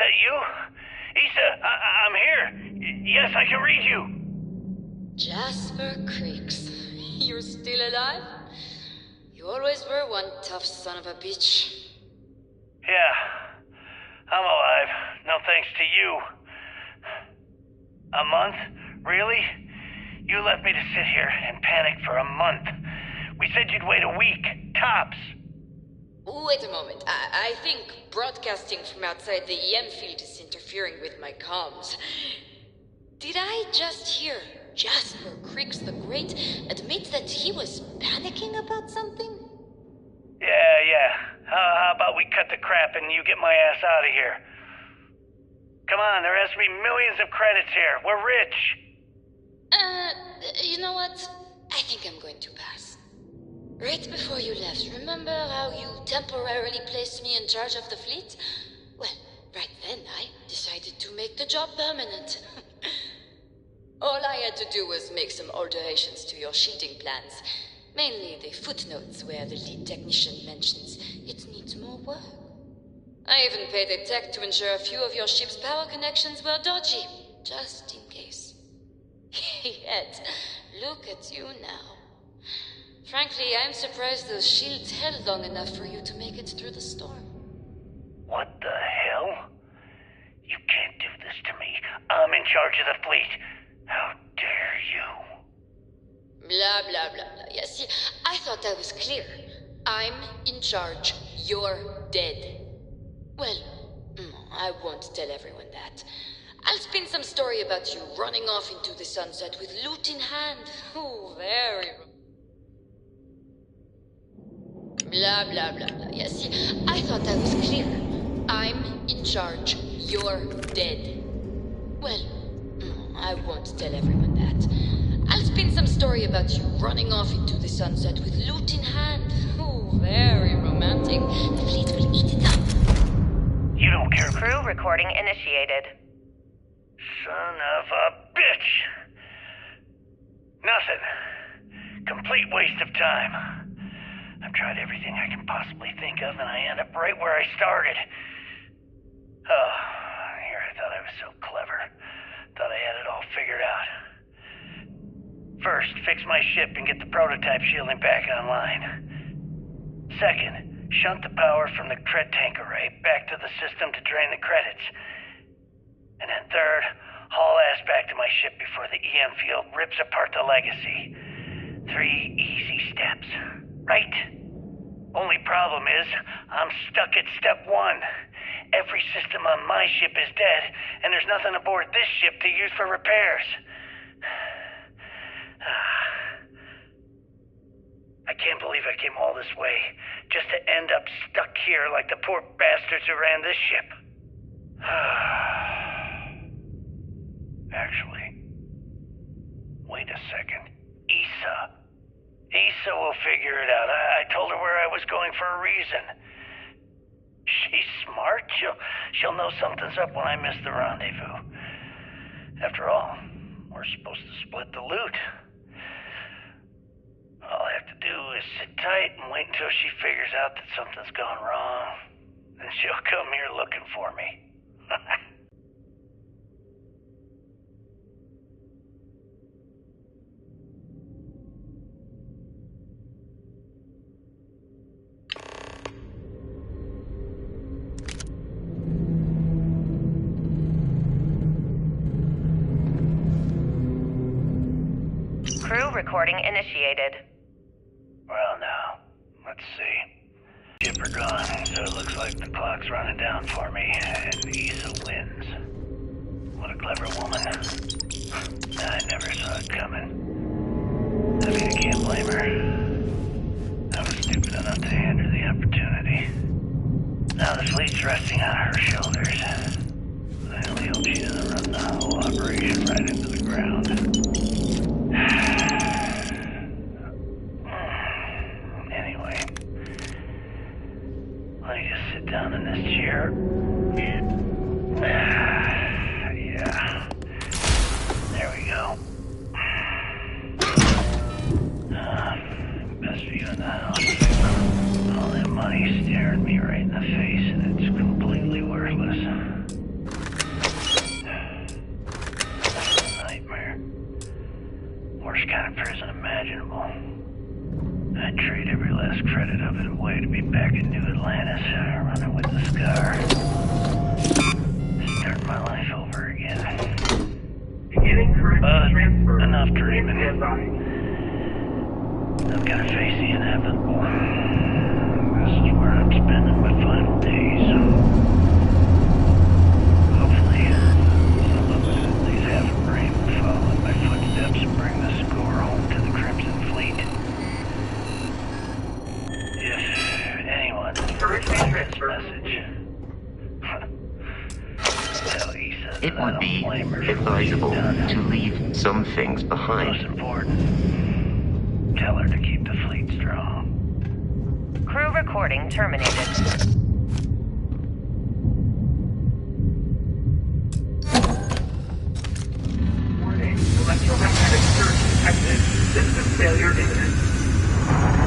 that you? Issa, I'm here. Yes, I can read you. Jasper Creeks. You're still alive? You always were one tough son of a bitch. Yeah, I'm alive. No thanks to you. A month? Really? You left me to sit here and panic for a month. We said you'd wait a week, tops. Wait a moment. I think broadcasting from outside the EM field is interfering with my comms. Did I just hear Jasper Creeks the Great admit that he was panicking about something? Yeah. How about we cut the crap and you get my ass out of here? Come on, there has to be millions of credits here. We're rich. You know what? I think I'm going to pass. Right before you left, remember how you temporarily placed me in charge of the fleet? Well, right then I decided to make the job permanent. All I had to do was make some alterations to your sheeting plans. Mainly the footnotes where the lead technician mentions it needs more work. I even paid a tech to ensure a few of your ship's power connections were dodgy, just in case. Yet, look at you now. Frankly, I'm surprised those shields held long enough for you to make it through the storm. What the hell? You can't do this to me. I'm in charge of the fleet. How dare you? Blah, blah, blah, blah. Yeah, see, I thought I was clear. I'm in charge. You're dead. Well, I won't tell everyone that. I'll spin some story about you running off into the sunset with loot in hand. Oh, very... Blah, blah, blah, blah. Yeah, see, I thought I was clear. I'm in charge. You're dead. Well, I won't tell everyone that. I'll spin some story about you running off into the sunset with loot in hand. Oh, very romantic. The fleet will eat it up. You don't care. Crew recording initiated. Son of a bitch. Nothing. Complete waste of time. I've tried everything I can possibly think of, and I end up right where I started. Oh, here I thought I was so clever. Thought I had it all figured out. First, fix my ship and get the prototype shielding back online. Second, shunt the power from the cred tank array back to the system to drain the credits. And then third, haul ass back to my ship before the EM field rips apart the legacy. 3 easy steps, right? Only problem is, I'm stuck at step 1. Every system on my ship is dead, and there's nothing aboard this ship to use for repairs. I can't believe I came all this way, just to end up stuck here like the poor bastards who ran this ship. Actually, wait a second. Issa will figure it out. I told her where I was going for a reason. She's smart. She'll know something's up when I miss the rendezvous. After all, we're supposed to split the loot. All I have to do is sit tight and wait until she figures out that something's gone wrong. Then she'll come here looking for me. Crew recording initiated. Well, now, let's see. Ship are gone, so it looks like the clock's running down for me, and Issa wins. What a clever woman. I never saw it coming. I mean, I can't blame her. I was stupid enough to hand her the opportunity. Now the fleet's resting on her shoulders. I only hope she doesn't run the whole operation right into the ground. Anyway, let me just sit down in this chair. Yeah. There we go. Best view in the house. All that money staring me right in the face, and it's completely worthless. kind of prison imaginable. I'd trade every last credit of it away to be back in New Atlantis, running with the Scar. Start my life over again. Beginning current transfer. Enough dreaming. Standby. I've got to face the inevitable. This is where I'm spending my final days. Hopefully, some of us at least have a brain will follow in my footsteps and bring the score home to the Crimson Fleet. If anyone heard this message, tell Issa It that I would don't be blame her for what she's advisable done. to leave some things Most behind. important, tell her to keep the fleet strong. Crew recording terminated. Warning. Electromagnetic surge detected. System failure imminent.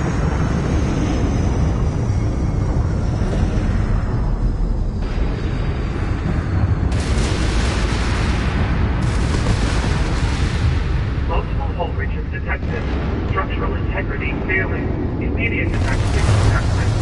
Multiple hull breaches detected. Structural integrity failing. Immediate evacuation requested.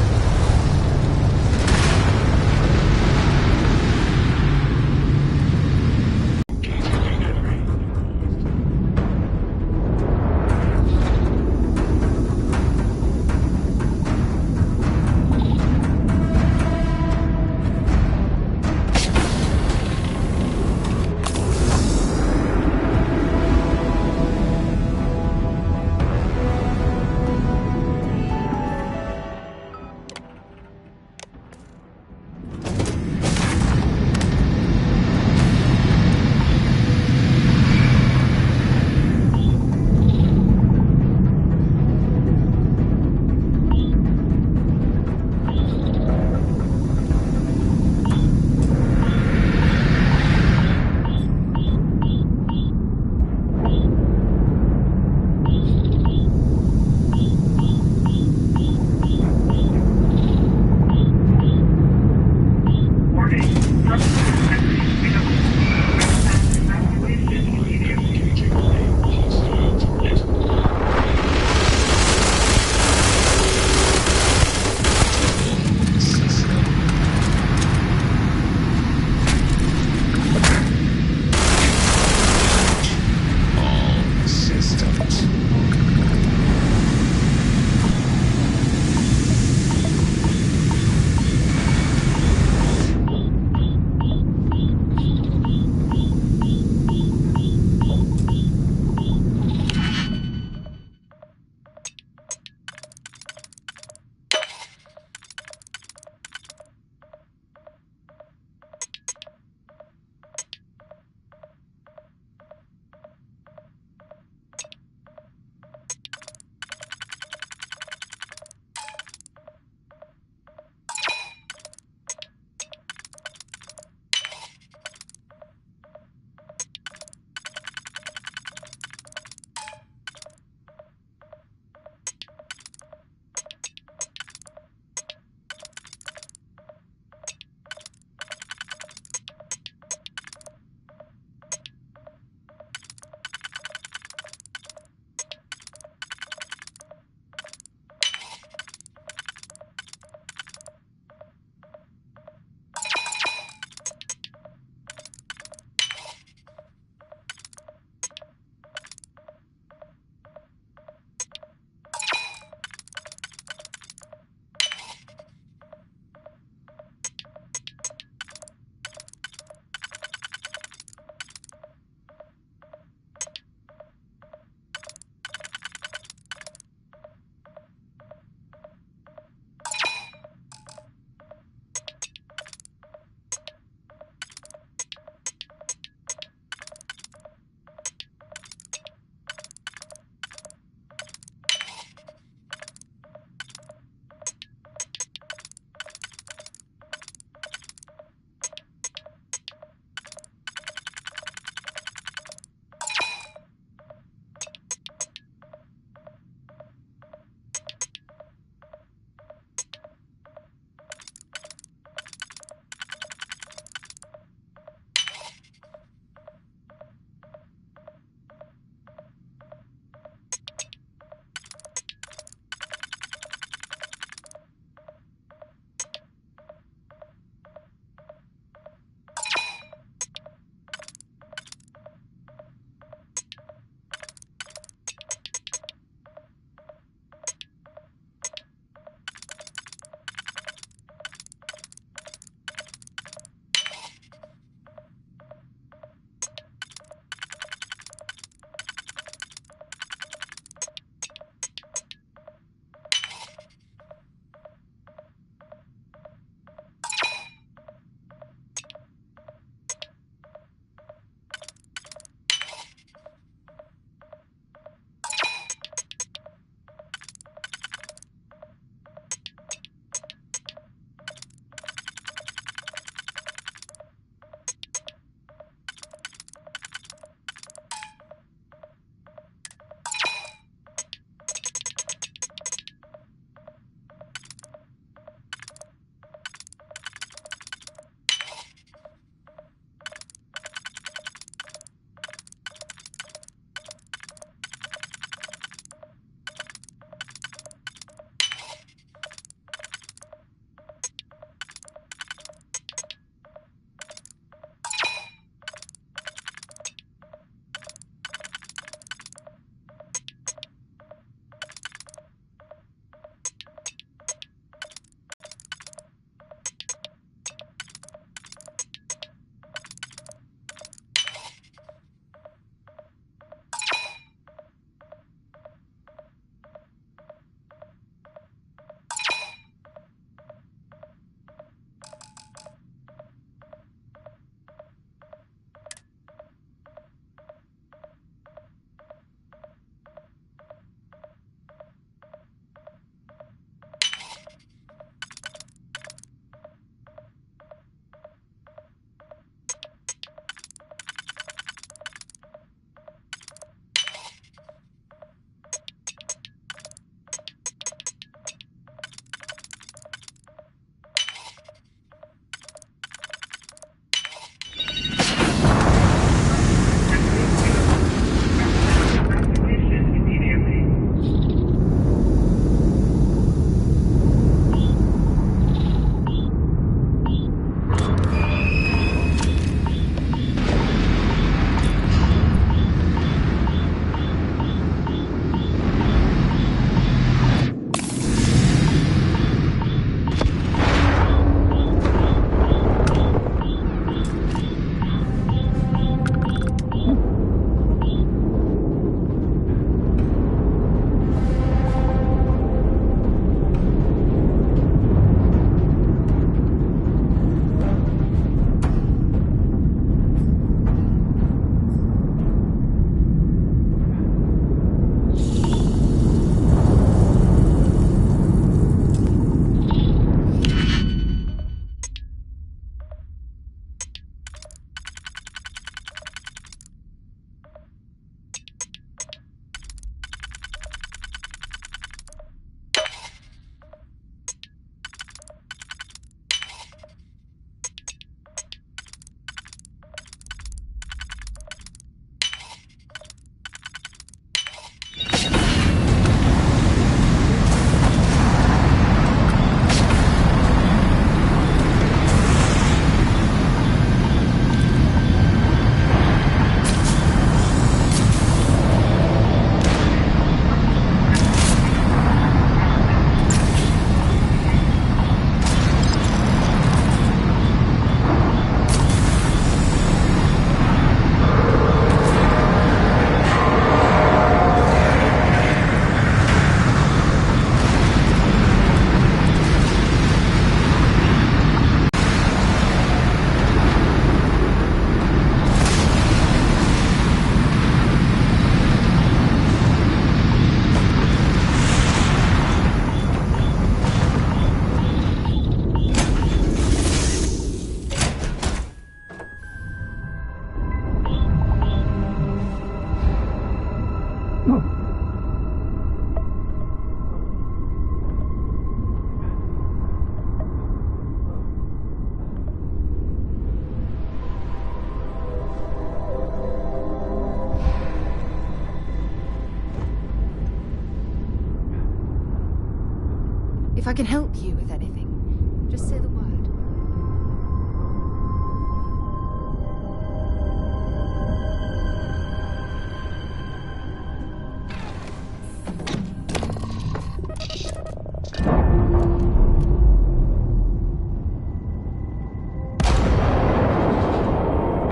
If I can help you with anything, just say the word.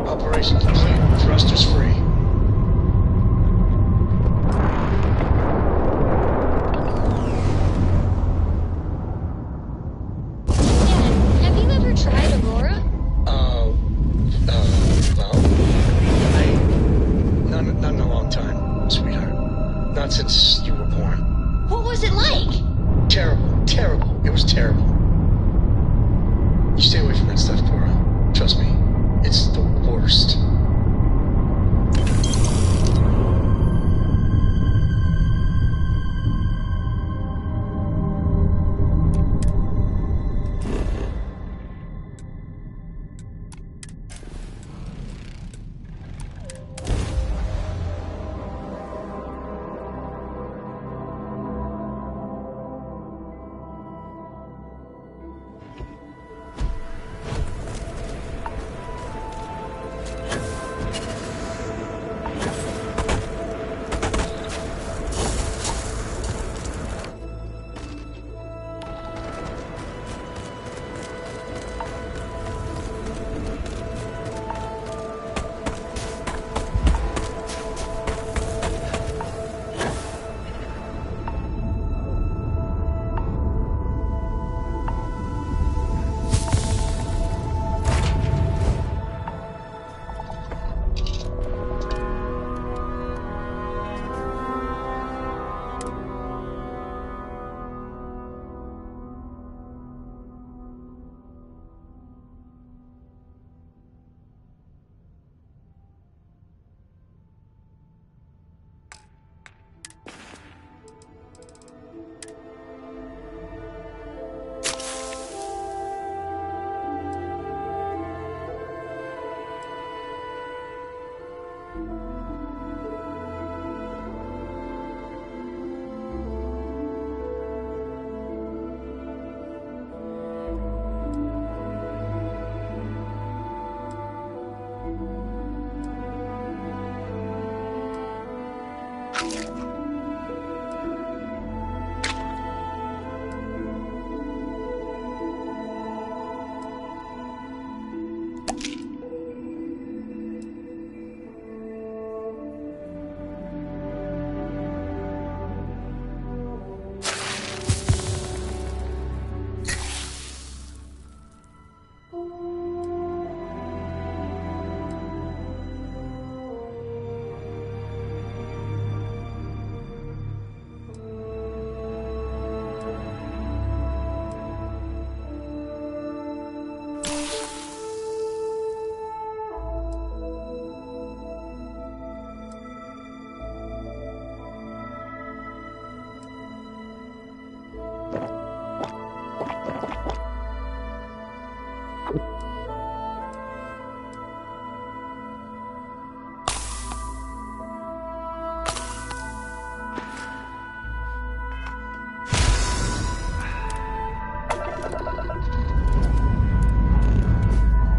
Operation complete. Thrusters free. Have you ever tried Aurora? Not in a long time, sweetheart. Not since you were born. What was it like? Terrible. It was terrible. You stay away from that stuff, Cora. Trust me, it's the worst.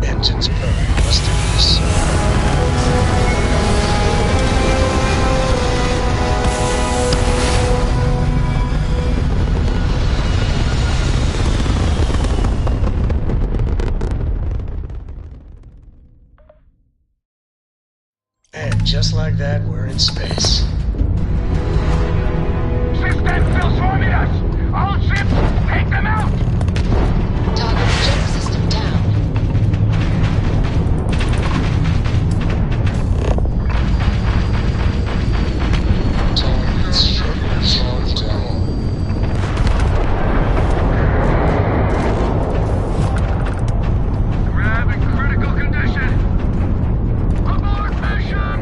Engines burning. Let's do this. And just like that, we're in space. System still swarming us! All ships, take them out! Target jet system down. Target shut down. Grab in critical condition! Abort mission!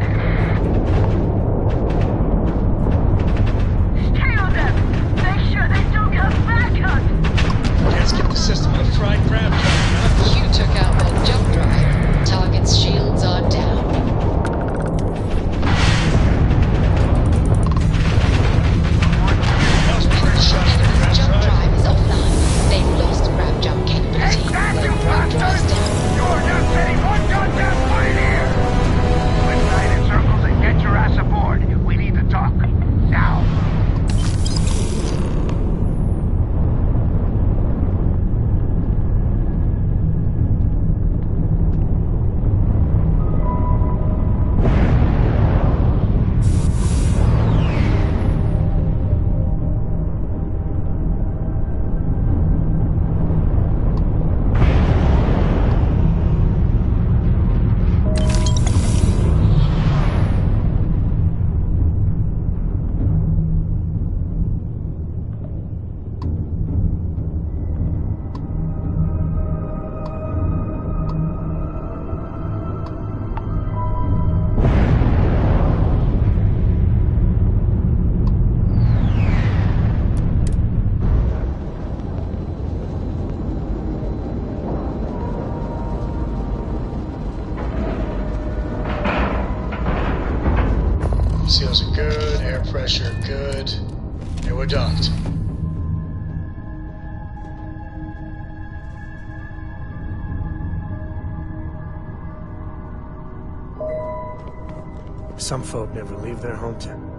Seals are good, air pressure good, and we're docked. Some folk never leave their hometown.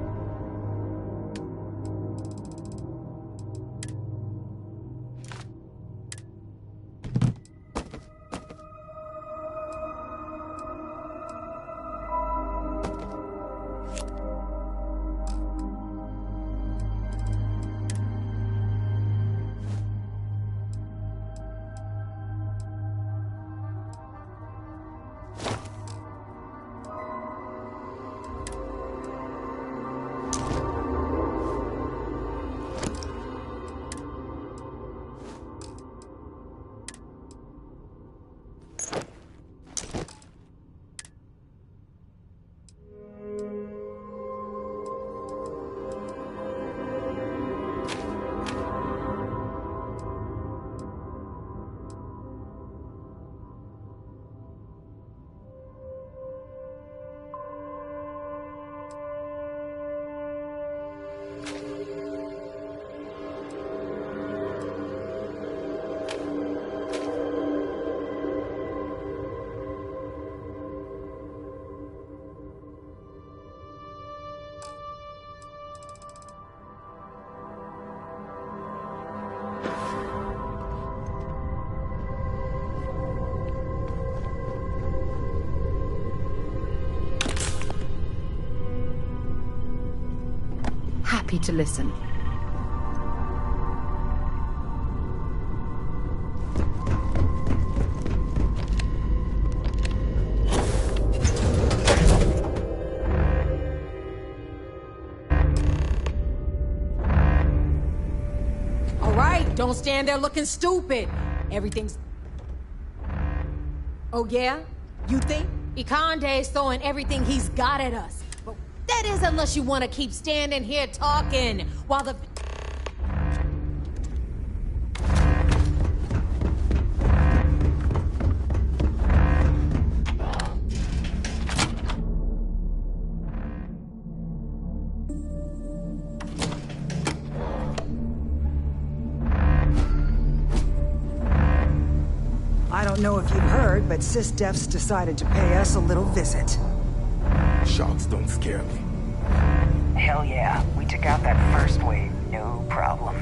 Happy to listen. All right, don't stand there looking stupid. Everything's... Oh yeah? You think? Ikande's throwing everything he's got at us. But that is unless you want to keep standing here talking while the... I don't know if you've heard, but SysDef's decided to pay us a little visit. Sharks don't scare me. Hell yeah, we took out that first wave, no problem.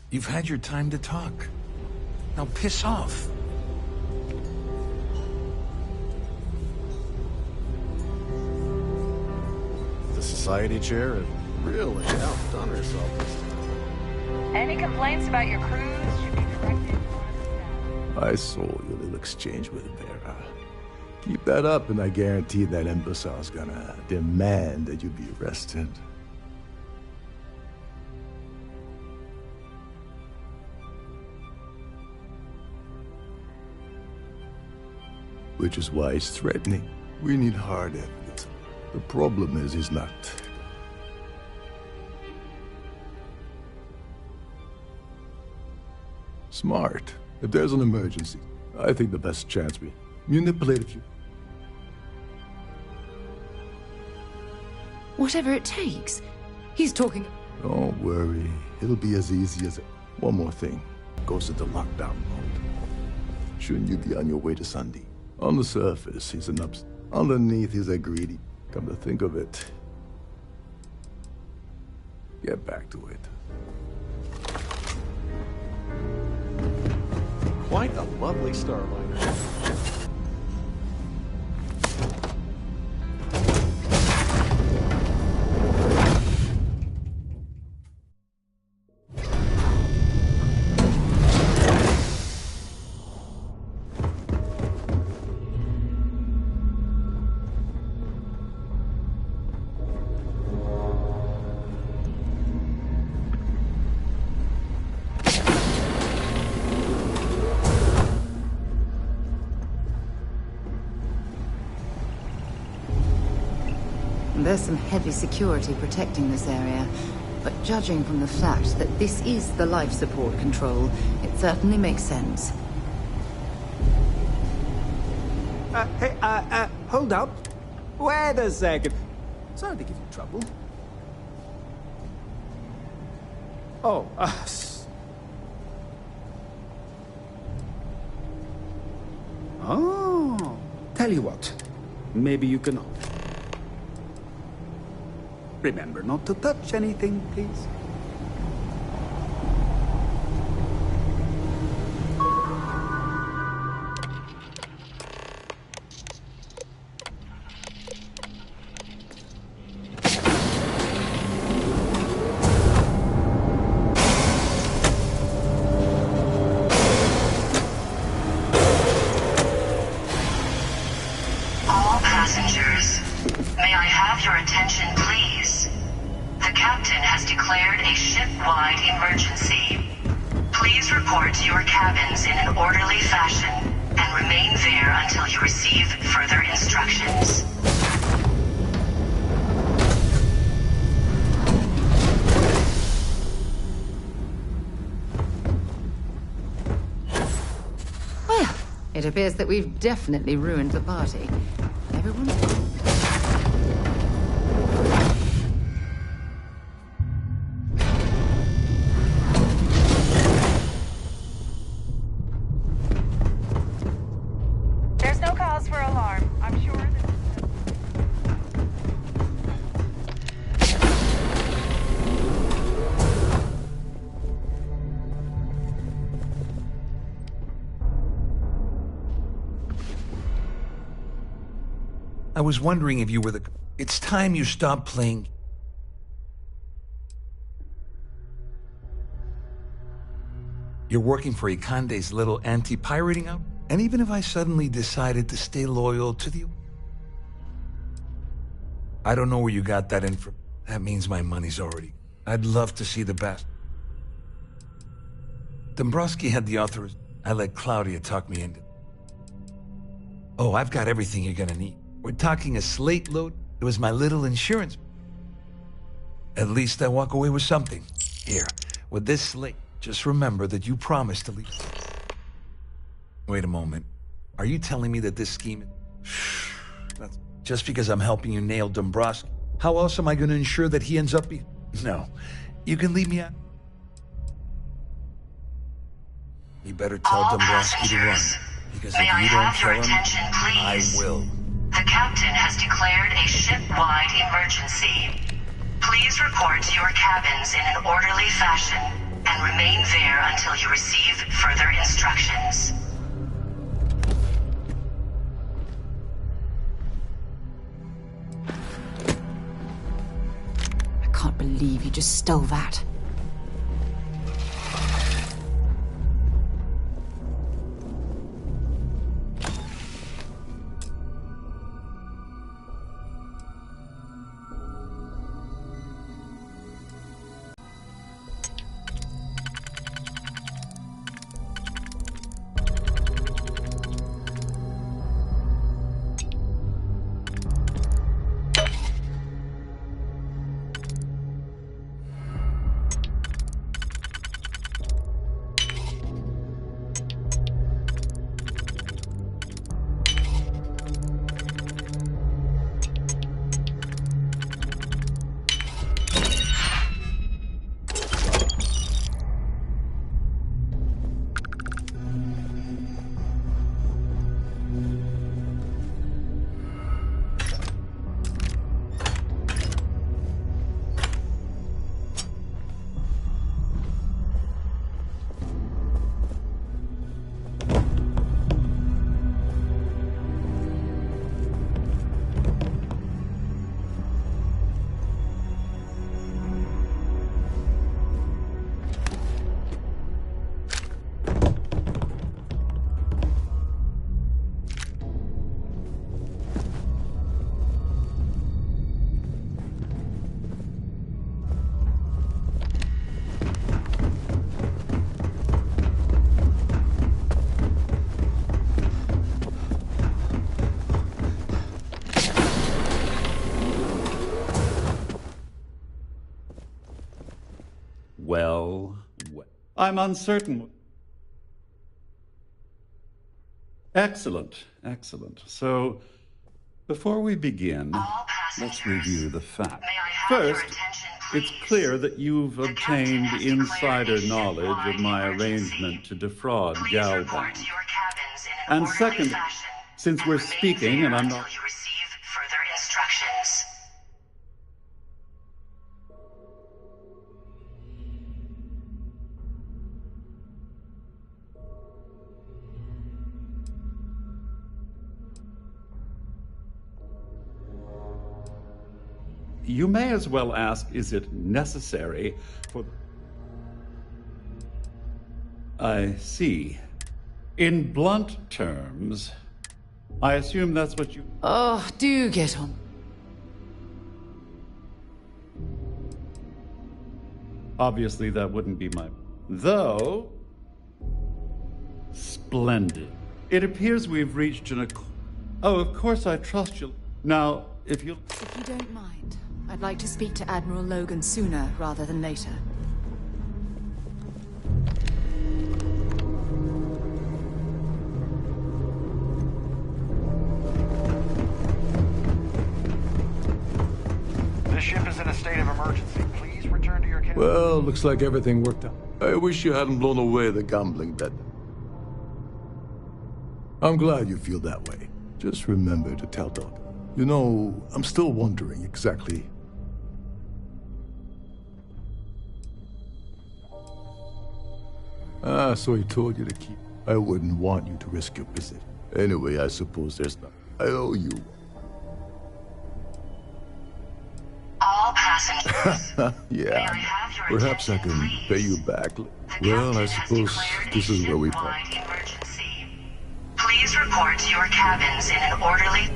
You've had your time to talk. Now piss off. The society chair has really outdone herself this time. Any complaints about your cruise should be directed towards the I saw your little exchange with Vera. Keep that up, and I guarantee that imbecile's gonna demand that you be arrested. Which is why he's threatening. We need hard evidence. The problem is he's not. Smart. If there's an emergency, I think the best chance we manipulate a few. Whatever it takes. He's talking... Don't worry. It'll be as easy as... One more thing. Goes into lockdown mode. Shouldn't you be on your way to Sunday? On the surface, he's an ups. Underneath, he's a greedy. Come to think of it. Get back to it. Quite a lovely Starliner. There's some heavy security protecting this area, but judging from the fact that this is the life support control, it certainly makes sense. Hey, hold up. Wait a second. Sorry to give you trouble. Oh, Oh, tell you what. Maybe you can... Remember not to touch anything, please. All passengers, may I have your attention, please? The captain has declared a ship-wide emergency. Please report to your cabins in an orderly fashion and remain there until you receive further instructions. Well, it appears that we've definitely ruined the party. Everyone's gone. There's no cause for alarm. I'm sure that... I was wondering if you were the... It's time you stopped playing... You're working for Ikande's little anti-pirating out? And even if I suddenly decided to stay loyal to the... I don't know where you got that info. That means my money's already... I'd love to see the best. Dombrowski had the authors. I let Claudia talk me into... Oh, I've got everything you're gonna need. We're talking a slate load. It was my little insurance. At least I walk away with something. Here, with this slate, just remember that you promised to leave. Wait a moment. Are you telling me that this scheme... That's just because I'm helping you nail Dombrowski? How else am I going to ensure that he ends up... No. You can leave me out. You better tell Dombrowski to run. Because if you don't kill him, I will. The captain has declared a ship-wide emergency. Please report to your cabins in an orderly fashion and remain there until you receive further instructions. I can't believe you just stole that. Well, I'm uncertain. Excellent, excellent. So, before we begin, let's review the facts. First, it's clear that you've obtained insider knowledge of my arrangement to defraud Galbound. And second, since we're speaking and I'm not... You receive further instructions. You may as well ask, is it necessary for... I see. In blunt terms, I assume that's what you... Oh, do get on. Obviously, that wouldn't be my... Though... Splendid. It appears we've reached an... Oh, of course I trust you. Now, if you... If you don't mind, I'd like to speak to Admiral Logan sooner rather than later. This ship is in a state of emergency. Please return to your cabin. Well, looks like everything worked out. I wish you hadn't blown away the gambling bed. I'm glad you feel that way. Just remember to tell Doc. You know, I'm still wondering exactly... Ah, so he told you to keep... I wouldn't want you to risk your visit. Anyway, I suppose there's not... I owe you one. All passengers. Yeah, perhaps I can pay you back. Well, I suppose this is where we part. Please report to your cabins in an orderly...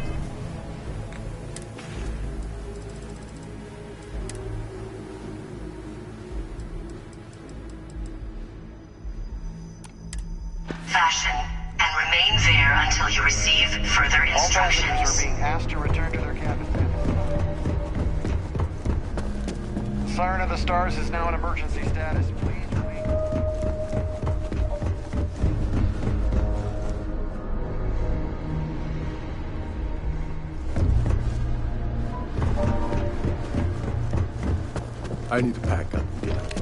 fashion, and remain there until you receive further instructions. All passengers are being asked to return to their cabins. Siren of the Stars is now in emergency status. Please remain... I need to pack up and get out.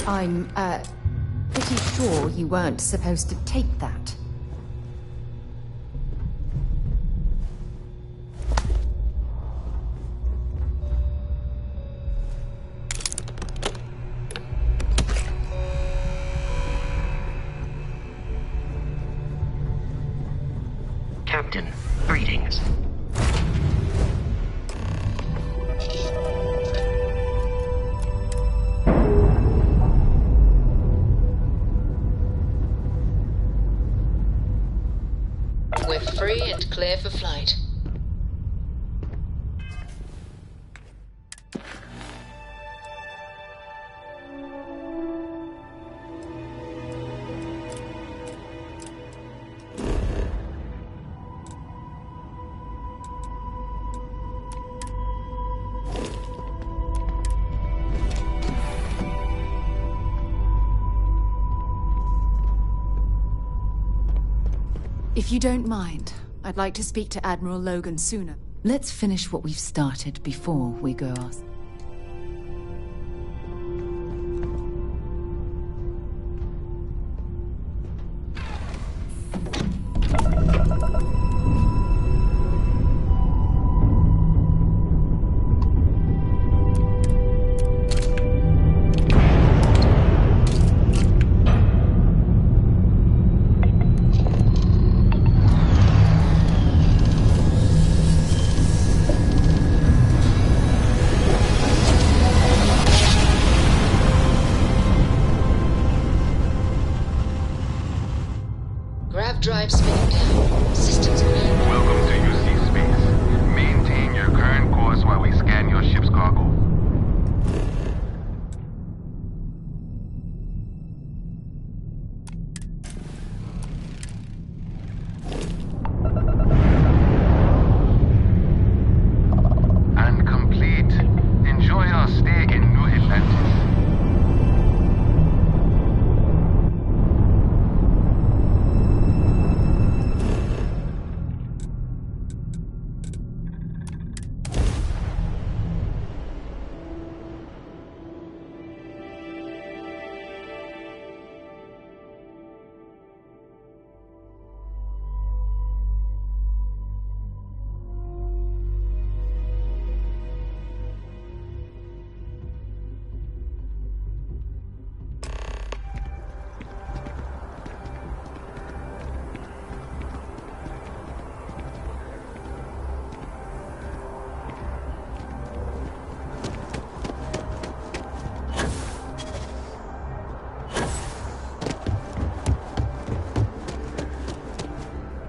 I'm, pretty sure you weren't supposed to take that. Captain, greetings. We're free and clear for flight. If you don't mind, I'd like to speak to Admiral Logan sooner. Let's finish what we've started before we go ask. Hard drive spinning down. Systems green. Welcome to UC Space. Maintain your current course while we scan your ship's cargo. And complete. Enjoy our stay in New Atlantis.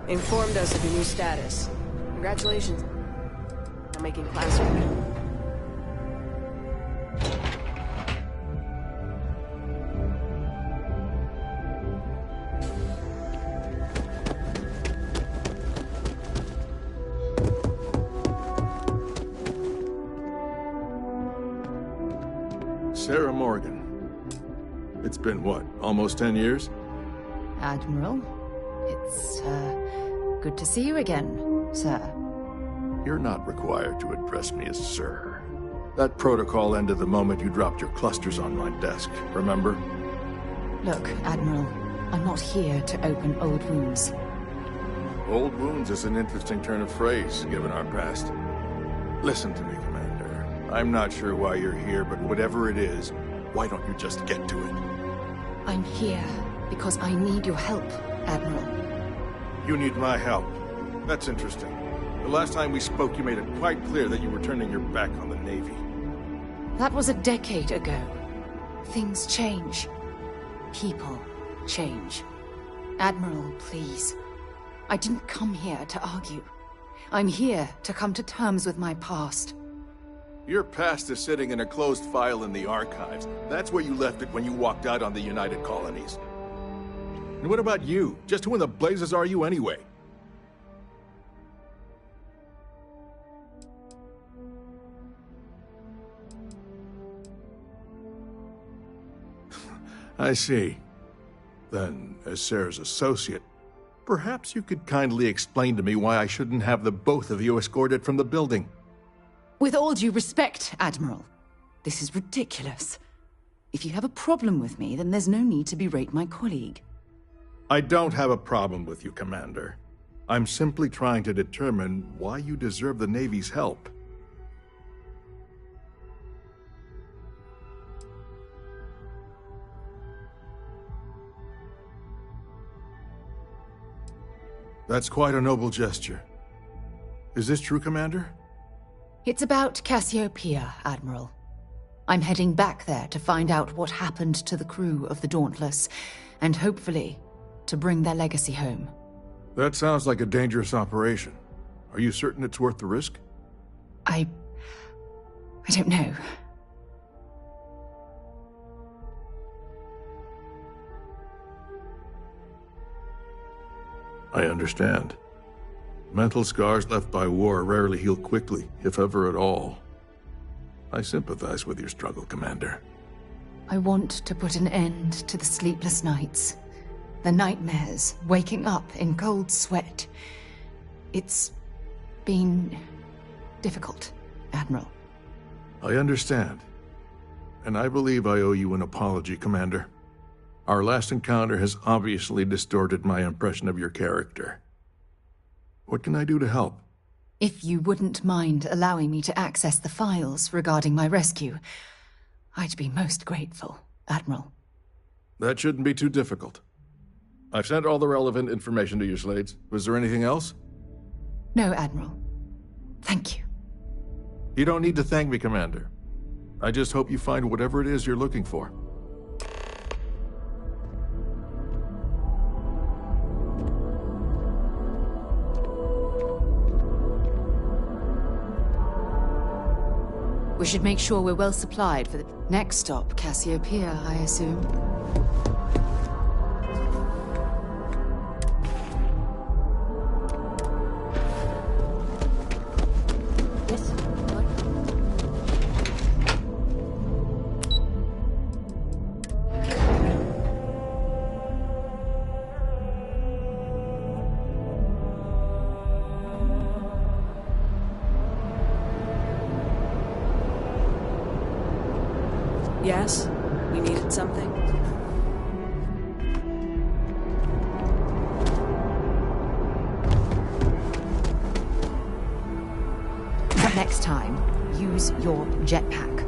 Informed us of your new status. Congratulations. I'm making classroom. Sarah Morgan. It's been what, almost 10 years? Admiral, it's, good to see you again, sir. You're not required to address me as sir. That protocol ended the moment you dropped your clusters on my desk, remember? Look, Admiral, I'm not here to open old wounds. Old wounds is an interesting turn of phrase, given our past. Listen to me, Commander. I'm not sure why you're here, but whatever it is, why don't you just get to it? I'm here because I need your help, Admiral. You need my help. That's interesting. The last time we spoke, you made it quite clear that you were turning your back on the Navy. That was a decade ago. Things change. People change. Admiral, please. I didn't come here to argue. I'm here to come to terms with my past. Your past is sitting in a closed file in the archives. That's where you left it when you walked out on the United Colonies. And what about you? Just who in the blazes are you anyway? I see. Then, as Sarah's associate, perhaps you could kindly explain to me why I shouldn't have the both of you escorted from the building. With all due respect, Admiral, this is ridiculous. If you have a problem with me, then there's no need to berate my colleague. I don't have a problem with you, Commander. I'm simply trying to determine why you deserve the Navy's help. That's quite a noble gesture. Is this true, Commander? It's about Cassiopeia, Admiral. I'm heading back there to find out what happened to the crew of the Dauntless, and hopefully, to bring their legacy home. That sounds like a dangerous operation. Are you certain it's worth the risk? I don't know. I understand. Mental scars left by war rarely heal quickly, if ever at all. I sympathize with your struggle, Commander. I want to put an end to the sleepless nights, the nightmares, waking up in cold sweat. It's been difficult, Admiral. I understand. And I believe I owe you an apology, Commander. Our last encounter has obviously distorted my impression of your character. What can I do to help? If you wouldn't mind allowing me to access the files regarding my rescue, I'd be most grateful, Admiral. That shouldn't be too difficult. I've sent all the relevant information to you, Slades. Was there anything else? No, Admiral. Thank you. You don't need to thank me, Commander. I just hope you find whatever it is you're looking for. We should make sure we're well supplied for the next stop, Cassiopeia, I assume. Yes? You needed something? But next time, use your jetpack.